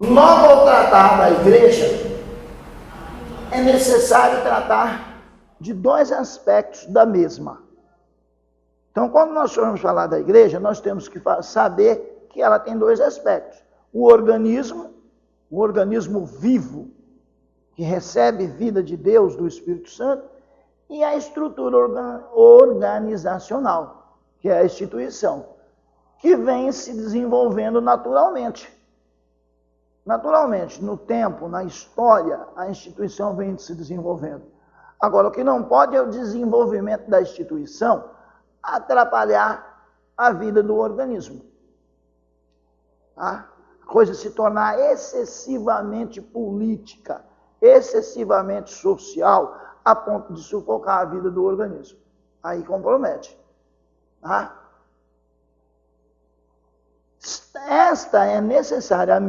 Logo, ao tratar da igreja, é necessário tratar de dois aspectos da mesma. Então, quando nós formos falar da igreja, nós temos que saber que ela tem dois aspectos. O organismo vivo, que recebe vida de Deus, do Espírito Santo, e a estrutura organizacional, que é a instituição, que vem se desenvolvendo naturalmente. Naturalmente, no tempo, na história, a instituição vem se desenvolvendo. Agora, o que não pode é o desenvolvimento da instituição atrapalhar a vida do organismo. Tá? A coisa se tornar excessivamente política, excessivamente social, a ponto de sufocar a vida do organismo. Aí compromete. Tá? Esta é necessária,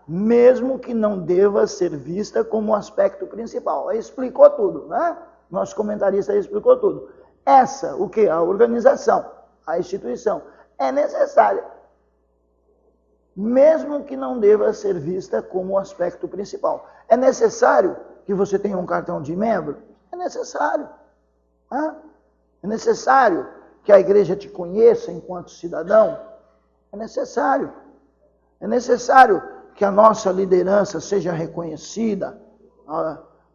mesmo que não deva ser vista como aspecto principal. Aí explicou tudo, né? Nosso comentarista aí explicou tudo. Essa, o que? A organização, a instituição, é necessária, mesmo que não deva ser vista como aspecto principal. É necessário que você tenha um cartão de membro? É necessário. Né? É necessário que a igreja te conheça enquanto cidadão? É necessário. É necessário que a nossa liderança seja reconhecida,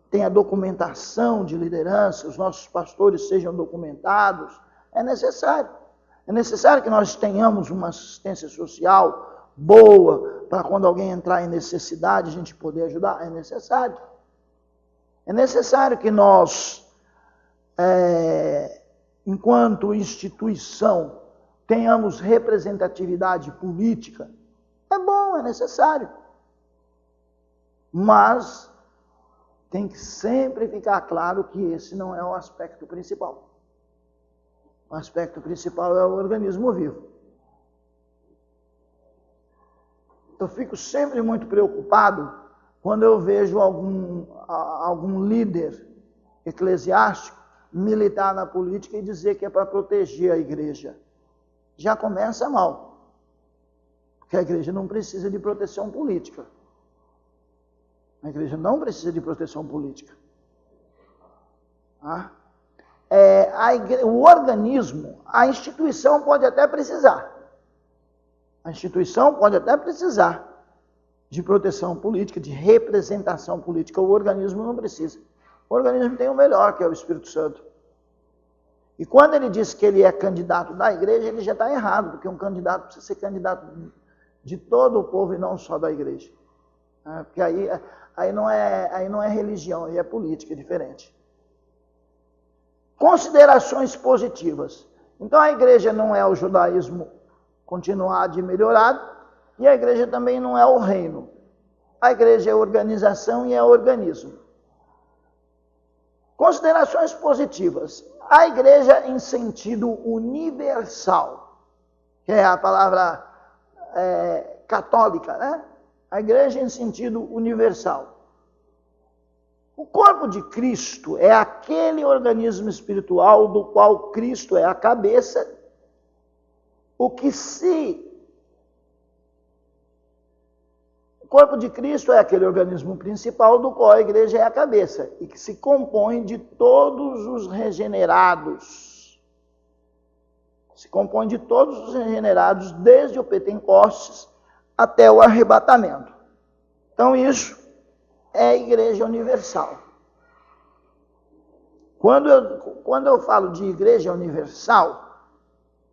tenha documentação de liderança, os nossos pastores sejam documentados. É necessário. É necessário que nós tenhamos uma assistência social boa, para quando alguém entrar em necessidade, a gente poder ajudar. É necessário. É necessário que nós, enquanto instituição, tenhamos representatividade política. É bom, é necessário. Mas tem que sempre ficar claro que esse não é o aspecto principal. O aspecto principal é o organismo vivo. Eu fico sempre muito preocupado quando eu vejo algum líder eclesiástico militar na política e dizer que é para proteger a igreja. Já começa mal. Porque a igreja não precisa de proteção política. A igreja não precisa de proteção política. Tá? O organismo, a instituição pode até precisar. A instituição pode até precisar de proteção política, de representação política. O organismo não precisa. O organismo tem o melhor, que é o Espírito Santo. E quando ele diz que ele é candidato da igreja, ele já está errado, porque um candidato precisa ser candidato de todo o povo e não só da igreja. Porque aí não é religião, aí é política, é diferente. Considerações positivas. Então a igreja não é o judaísmo continuado e melhorado, e a igreja também não é o reino. A igreja é organização e é organismo. Considerações positivas. A igreja em sentido universal, que é a palavra católica, né? A igreja em sentido universal. O corpo de Cristo é aquele organismo espiritual do qual Cristo é a cabeça, o corpo de Cristo é aquele organismo principal do qual a igreja é a cabeça e que se compõe de todos os regenerados. Se compõe de todos os regenerados desde o Pentecostes até o arrebatamento. Então isso é a igreja universal. Quando eu falo de igreja universal,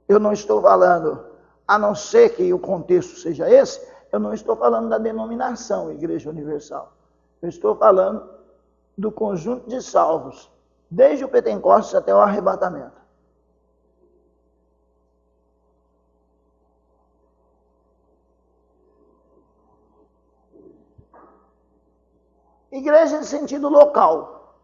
eu não estou falando, a não ser que o contexto seja esse, eu não estou falando da denominação Igreja Universal. Eu estou falando do conjunto de salvos, desde o Pentecostes até o arrebatamento. Igreja em sentido local.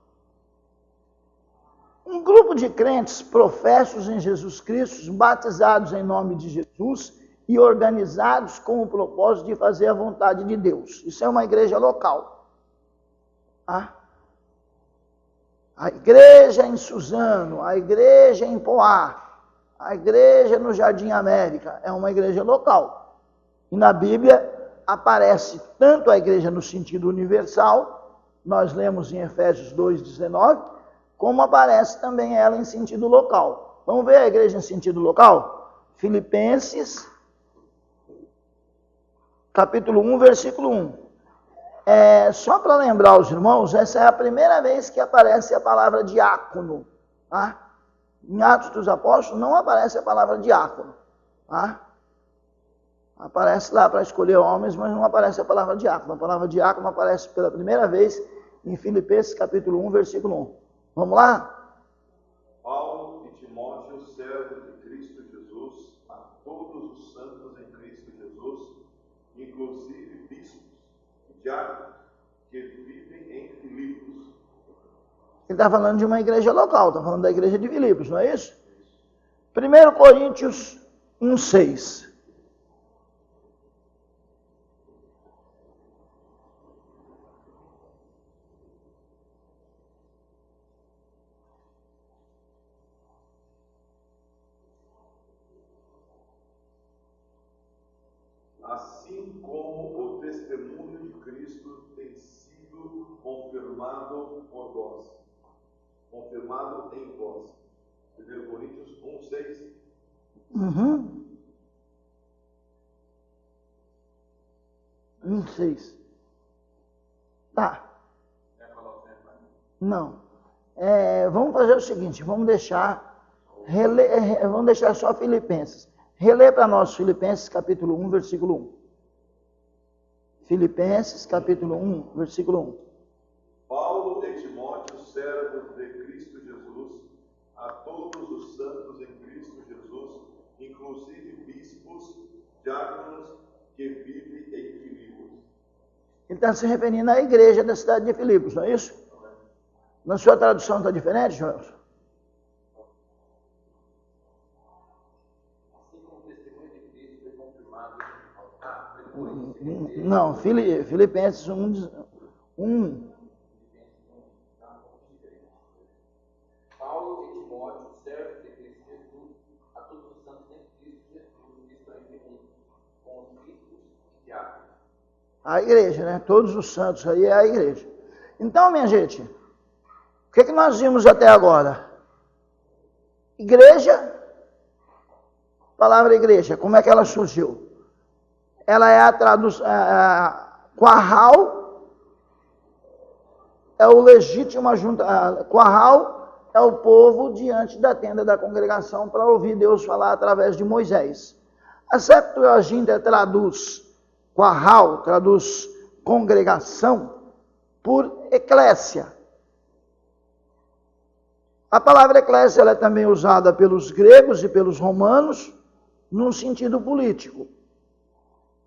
Um grupo de crentes professos em Jesus Cristo, batizados em nome de Jesus e organizados com o propósito de fazer a vontade de Deus. Isso é uma igreja local. Tá? A igreja em Suzano, a igreja em Poá, a igreja no Jardim América, é uma igreja local. E na Bíblia aparece tanto a igreja no sentido universal, nós lemos em Efésios 2,19, como aparece também ela em sentido local. Vamos ver a igreja em sentido local? Filipenses, capítulo 1, versículo 1. Só para lembrar os irmãos, essa é a primeira vez que aparece a palavra diácono. Tá? Em Atos dos Apóstolos não aparece a palavra diácono. Tá? Aparece lá para escolher homens, mas não aparece a palavra diácono. A palavra diácono aparece pela primeira vez em Filipenses capítulo 1, versículo 1. Vamos lá? Paulo e Timóteo, servos de Cristo Jesus, a todos os santos em Cristo Jesus, inclusive bispos e diáconos, que vivem em Filipos. Ele está falando de uma igreja local, está falando da igreja de Filipos, não é isso? 1 Coríntios 1,6. Assim como o testemunho de Cristo tem sido confirmado por vós, confirmado em vós. 1 Coríntios 1,6. Uhum. 1,6. Tá. Não. Vamos fazer o seguinte, vamos deixar só Filipenses. Relê para nós Filipenses capítulo 1, versículo 1. Filipenses capítulo 1, versículo 1. Paulo e Timóteo, servos de Cristo Jesus, a todos os santos em Cristo Jesus, inclusive bispos, diáconos, que vivem em Filipos. Ele está se referindo à igreja da cidade de Filipos, não é isso? Na sua tradução está diferente, Joelson? Não, Filipenses 1. Paulo e Timóteo, servos de Cristo Jesus, a todos os santos em Cristo Jesus, que estão em Filipos, com os bispos e diáconos. A igreja, né? Todos os santos aí é a igreja. Então, minha gente, o que nós vimos até agora? Igreja, palavra igreja, como é que ela surgiu? Ela é a tradução, Quarral é o legítimo Quarral é o povo diante da tenda da congregação para ouvir Deus falar através de Moisés. A Septuaginta traduz Quarral, traduz congregação, por eclésia. A palavra eclésia ela é também usada pelos gregos e pelos romanos num sentido político.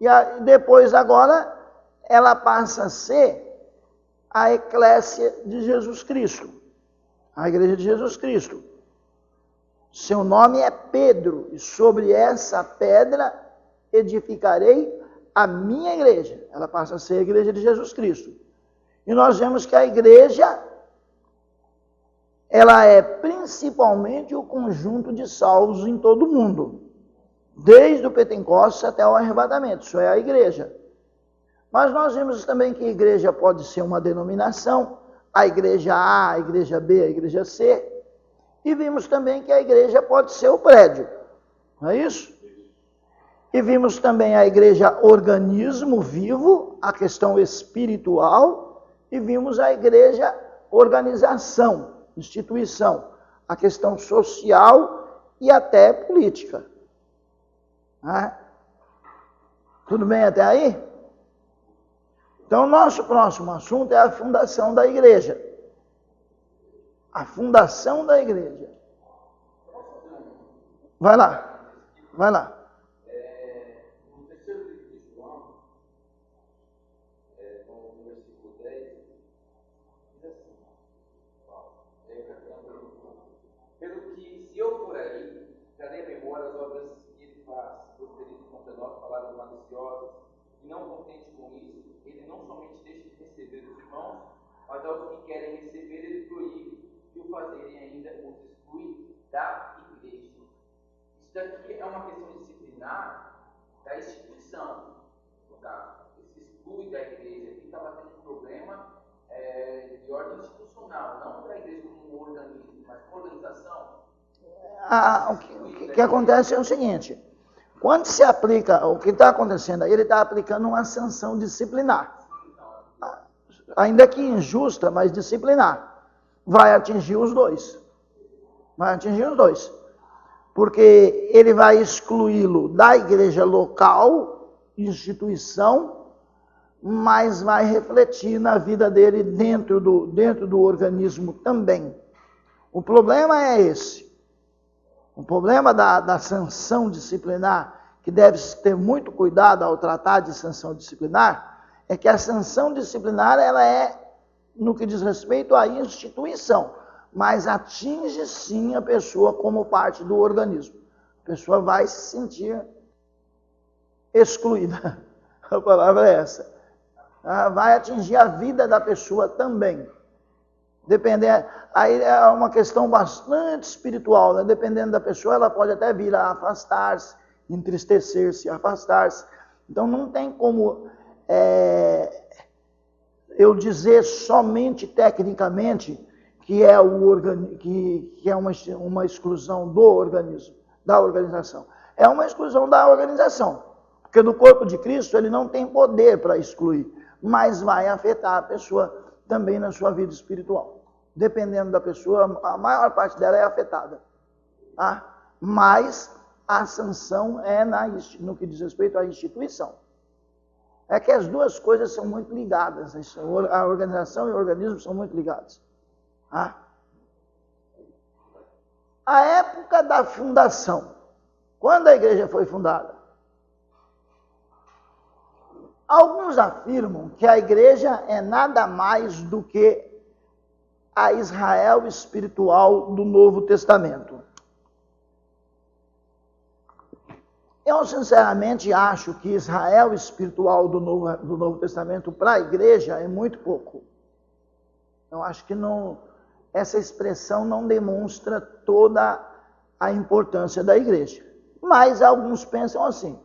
E depois, agora, ela passa a ser a eclésia de Jesus Cristo, a igreja de Jesus Cristo. Seu nome é Pedro, e sobre essa pedra edificarei a minha igreja. Ela passa a ser a igreja de Jesus Cristo. E nós vemos que a igreja, ela é principalmente o conjunto de salvos em todo o mundo. Desde o Pentecostes até o arrebatamento, isso é a igreja. Mas nós vimos também que a igreja pode ser uma denominação, a igreja A, a igreja B, a igreja C. E vimos também que a igreja pode ser o prédio, não é isso? E vimos também a igreja organismo vivo, a questão espiritual, e vimos a igreja organização, instituição, a questão social e até política. Tudo bem até aí? Então, nosso próximo assunto é a fundação da igreja. A fundação da igreja. Vai lá. No terceiro livro de João, no versículo 10, diz assim: pelo que, se eu for aí, trarei à memória as obras que ele faz, proferindo contra nós palavras maliciosas, e não contente com isso, ele não somente deixa de receber os irmãos, mas aos que querem receber, ele proíbe de o fazerem ainda, os exclui da igreja. Isso daqui é uma questão disciplinar da instituição. Esse exclui da igreja que estava tendo um problema de ordem institucional, não da igreja como um organismo, mas como organização. O que acontece é o seguinte, quando se aplica, o que está acontecendo aí, ele está aplicando uma sanção disciplinar. Ainda que injusta, mas disciplinar. Vai atingir os dois. Vai atingir os dois. Porque ele vai excluí-lo da igreja local, instituição, mas vai refletir na vida dele dentro do organismo também. O problema é esse. O problema da sanção disciplinar, que deve-se ter muito cuidado ao tratar de sanção disciplinar, é que a sanção disciplinar ela é no que diz respeito à instituição, mas atinge sim a pessoa como parte do organismo. A pessoa vai se sentir excluída. A palavra é essa. Vai atingir a vida da pessoa também. Aí é uma questão bastante espiritual, né? Dependendo da pessoa, ela pode até vir a afastar-se, entristecer-se, afastar-se. Então não tem como eu dizer somente tecnicamente que é uma exclusão do organismo, da organização. É uma exclusão da organização, porque no corpo de Cristo ele não tem poder para excluir, mas vai afetar a pessoa também na sua vida espiritual. Dependendo da pessoa, a maior parte dela é afetada. Tá? Mas a sanção é no que diz respeito à instituição. É que as duas coisas são muito ligadas. A organização e o organismo são muito ligados. Tá? A época da fundação. Quando a igreja foi fundada? Alguns afirmam que a igreja é nada mais do que a Israel espiritual do Novo Testamento. Eu, sinceramente, acho que Israel espiritual do Novo Testamento para a igreja é muito pouco. Eu acho que essa expressão não demonstra toda a importância da igreja. Mas alguns pensam assim.